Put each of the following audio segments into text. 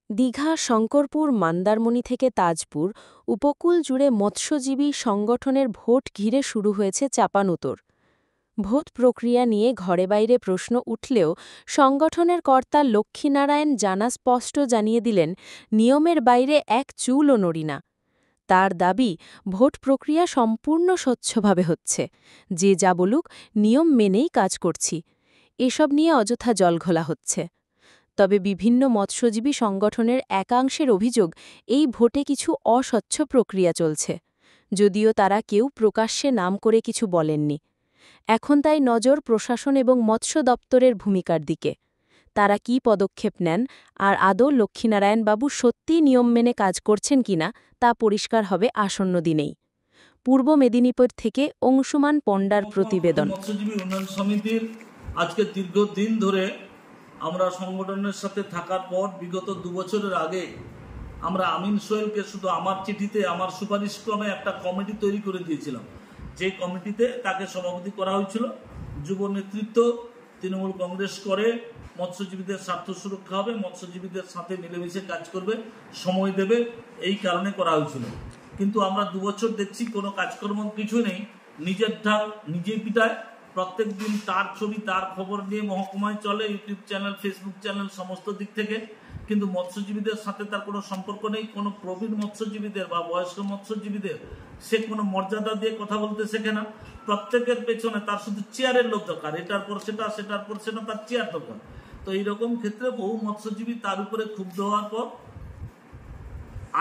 দীঘা, শঙ্করপুর, মন্দারমণি থেকে তাজপুর উপকূল জুড়ে মৎস্যজীবী সংগঠনের ভোট ঘিরে শুরু হয়েছে চাপানুতোর। ভোট প্রক্রিয়া নিয়ে ঘরে বাইরে প্রশ্ন উঠলেও সংগঠনের কর্তা লক্ষ্মীনারায়ণ জানা স্পষ্ট জানিয়ে দিলেন, নিয়মের বাইরে এক চুলও নড়ি না। তার দাবি, ভোট প্রক্রিয়া সম্পূর্ণ স্বচ্ছভাবে হচ্ছে, যে যা বলুক নিয়ম মেনেই কাজ করছি। এসব নিয়ে অযথা জলঘোলা হচ্ছে। তবে বিভিন্ন মৎস্যজীবী সংগঠনের একাংশের অভিযোগ, এই ভোটে কিছু অস্বচ্ছ প্রক্রিয়া চলছে, যদিও তারা কেউ প্রকাশ্যে নাম করে কিছু বলেননি। এখন তাই নজর প্রশাসন এবং মৎস্য দপ্তরের ভূমিকার দিকে। তারা কি পদক্ষেপ নেন আর আদৌ লক্ষ্মীনারায়ণবাবু সত্যিই নিয়ম মেনে কাজ করছেন কিনা তা পরিষ্কার হবে আসন্ন দিনেই। পূর্ব মেদিনীপুর থেকে অংশুমান পণ্ডার প্রতিবেদন। মৎস্যজীবী উন্নয়ন সমিতির আজকে দীর্ঘদিন ধরে আমরা সংগঠনের সাথে থাকার পর বিগত 2 বছরের আগে আমরা আমিন সোহেলকে শুধু আমার চিঠিতে আমার সুপারিশ ক্রমে একটা কমিটি তৈরি করে দিয়েছিলাম, যে কমিটিতে তাকে সভাপতি করা হয়েছিল। যুব নেতৃত্ব তৃণমূল কংগ্রেস করে, মৎস্যজীবীদের স্বার্থ সুরক্ষা হবে, মৎস্যজীবীদের সাথে মিলেমিশে কাজ করবে, সময় দেবে, এই কারণে করা হয়েছিল। কিন্তু আমরা 2 বছর দেখছি কোনো কাজকর্ম কিছু নেই, নিজের ঢাক নিজেই পিটায়। প্রত্যেক দিন তার ছবি তার খবর নিয়ে মহকুমায় চলে, ইউটিউব চ্যানেল, ফেসবুক চ্যানেল, সমস্ত দিক থেকে। কিন্তু মৎস্যজীবীদের সাথে তার কোনো সম্পর্ক নেই। কোনো প্রবীণ মৎস্যজীবীদের বা বয়স্ক মৎস্যজীবীদের সে কোনো মর্যাদা দিয়ে কথা বলতে শেখে না। প্রত্যেকের পেছনে তার শুধু চেয়ারের লোক দরকার, এটার পর সেটা, সেটার পর সেটা, তার চেয়ার দরকার। তো এইরকম ক্ষেত্রে বহু মৎস্যজীবী তার উপরে ক্ষুব্ধ হওয়ার পর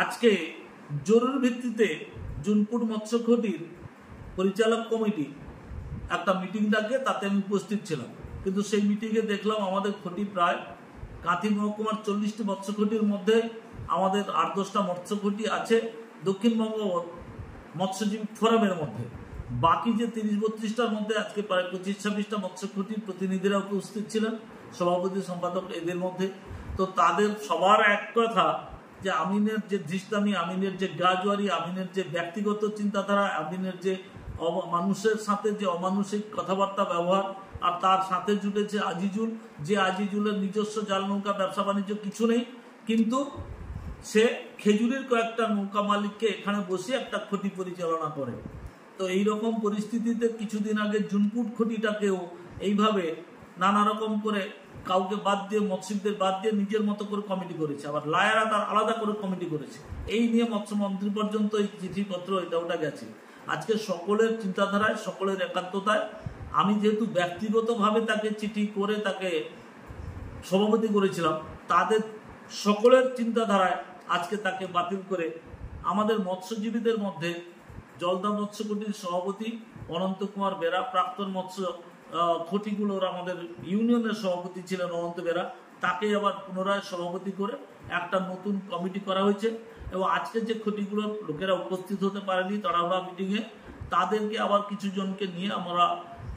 আজকে জরুরি ভিত্তিতে জুনপুর মৎস্যঘাটির পরিচালক কমিটি একটা মিটিং ডাকে, তাতে আমি উপস্থিত ছিলাম। কিন্তু সেই মিটিংয়ে দেখলাম আমাদের ঘাটি প্রায় কাঁথি মহকুমার 40টি মৎস্যঘাটির মধ্যে আমাদের 8-10টা মৎস্যঘাটি আছে দক্ষিণবঙ্গ মৎস্যজীবী ফোরামের মধ্যে। বাকি যে 30-32টার মধ্যে আজকে প্রায় 25-26টা মৎস্যঘাটির প্রতিনিধিরা উপস্থিত ছিলেন, সভাপতি সম্পাদক এদের মধ্যে। তো তাদের সবার এক কথা যে আমিনের যে ধৃষ্টামি, আমিনের যে গাজওয়ারি, আমিনের যে ব্যক্তিগত চিন্তাধারা, আমিনের যে মানুষের সাথে যে অমানুষিক কথাবার্তা ব্যবহার, আর তার সাথে জুটেছে আজিজুল, যে আজিজুলের নিজস্ব জাল নৌকা ব্যবসা বাণিজ্য কিছু নেই, কিন্তু সে খেজুরির কয়েকটা নৌকা মালিককে এখানে বসে একটা ক্ষতি পরিচালনা করে। তো এইরকম পরিস্থিতিতে কিছুদিন আগে জুনপুর ক্ষতিটাকেও এইভাবে নানা রকম করে কাউকে বাদ দিয়ে, মৎস্যদের বাদ দিয়ে নিজের মতো করে কমিটি করেছে। আবার লায়ারা তার আলাদা করে কমিটি করেছে। এই নিয়ে মৎস্যমন্ত্রী পর্যন্ত এই চিঠিপত্র এটা ওটা গেছে। আজকে সকলের চিন্তাধারায়, সকলের একাত্মতায় আমি যেহেতু ব্যক্তিগতভাবে তাকে চিঠি করে তাকে সভাপতি করেছিলাম, তাদের সকলের চিন্তাধারায় আজকে তাকে বাতিল করে আমাদের মৎস্যজীবীদের মধ্যে জলদা মৎস্যকুটির সভাপতি অনন্ত কুমার বেরা, প্রাক্তন মৎস্য খটিগুলোর আমাদের ইউনিয়নের সভাপতি ছিলেন অনন্ত বেরা, তাকে আবার পুনরায় সভাপতি করে একটা নতুন কমিটি করা হয়েছে। এবং আজকে যে খটিগুলোর লোকেরা উপস্থিত হতে পারেনি তাড়াহুড়া মিটিংয়ে, তাদেরকে আবার কিছু জনকে নিয়ে আমরা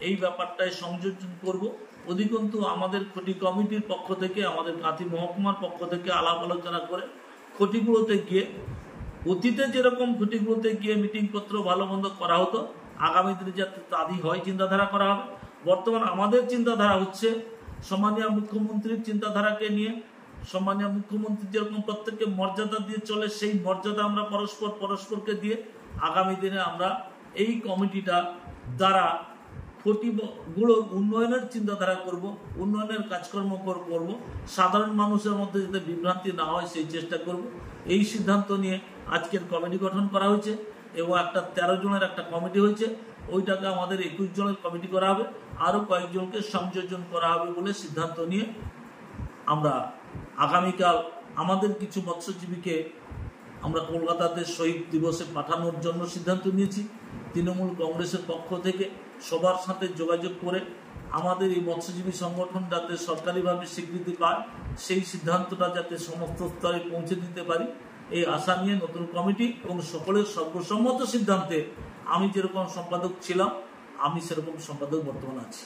এই ব্যাপারটায় সংযোজন করব। অধিকন্তু আমাদের খটি কমিটির পক্ষ থেকে, আমাদের কাঁথি মহকুমার পক্ষ থেকে আলাপ আলোচনা করে খটিগুলোতে গিয়ে, অতীতে যেরকম খটিগুলোতে গিয়ে মিটিংপত্র ভালো মন্দ করা হতো, আগামী দিনে যাতে তাদি হয় চিন্তাধারা করা হবে। বর্তমান আমাদের চিন্তাধারা হচ্ছে সম্মানীয় মুখ্যমন্ত্রীর চিন্তাধারাকে নিয়ে, সম্মানীয় মুখ্যমন্ত্রী যেরকম প্রত্যেককে মর্যাদা দিয়ে চলে, সেই মর্যাদা আমরা পরস্পরকে দিয়ে আগামী দিনে আমরা এই কমিটিটা দ্বারা খটিগুলোর উন্নয়নের চিন্তাধারা করব, উন্নয়নের কাজকর্ম করব, সাধারণ মানুষের মধ্যে যাতে বিভ্রান্তি না হয় সেই চেষ্টা করব। এই সিদ্ধান্ত নিয়ে আজকের কমিটি গঠন করা হয়েছে এবং একটা 13 জনের একটা কমিটি হয়েছে। ওইটাকে আমাদের 21 জনের কমিটি করা হবে, আরও কয়েকজনকে সংযোজন করা হবে বলে সিদ্ধান্ত নিয়ে আমরা আগামীকাল আমাদের কিছু মৎস্যজীবীকে আমরা কলকাতাতে শহীদ দিবসে পাঠানোর জন্য সিদ্ধান্ত নিয়েছি। তৃণমূল কংগ্রেসের পক্ষ থেকে সবার সাথে যোগাযোগ করে আমাদের এই মৎস্যজীবী সংগঠন যাতে সরকারিভাবে স্বীকৃতি পায়, সেই সিদ্ধান্তটা যাতে সমস্ত স্তরে পৌঁছে দিতে পারি, এই আশা নিয়ে নতুন কমিটি এবং সকলের সর্বসম্মত সিদ্ধান্তে আমি যেরকম সম্পাদক ছিলাম, আমি সেরকম সম্পাদক বর্তমানে আছি।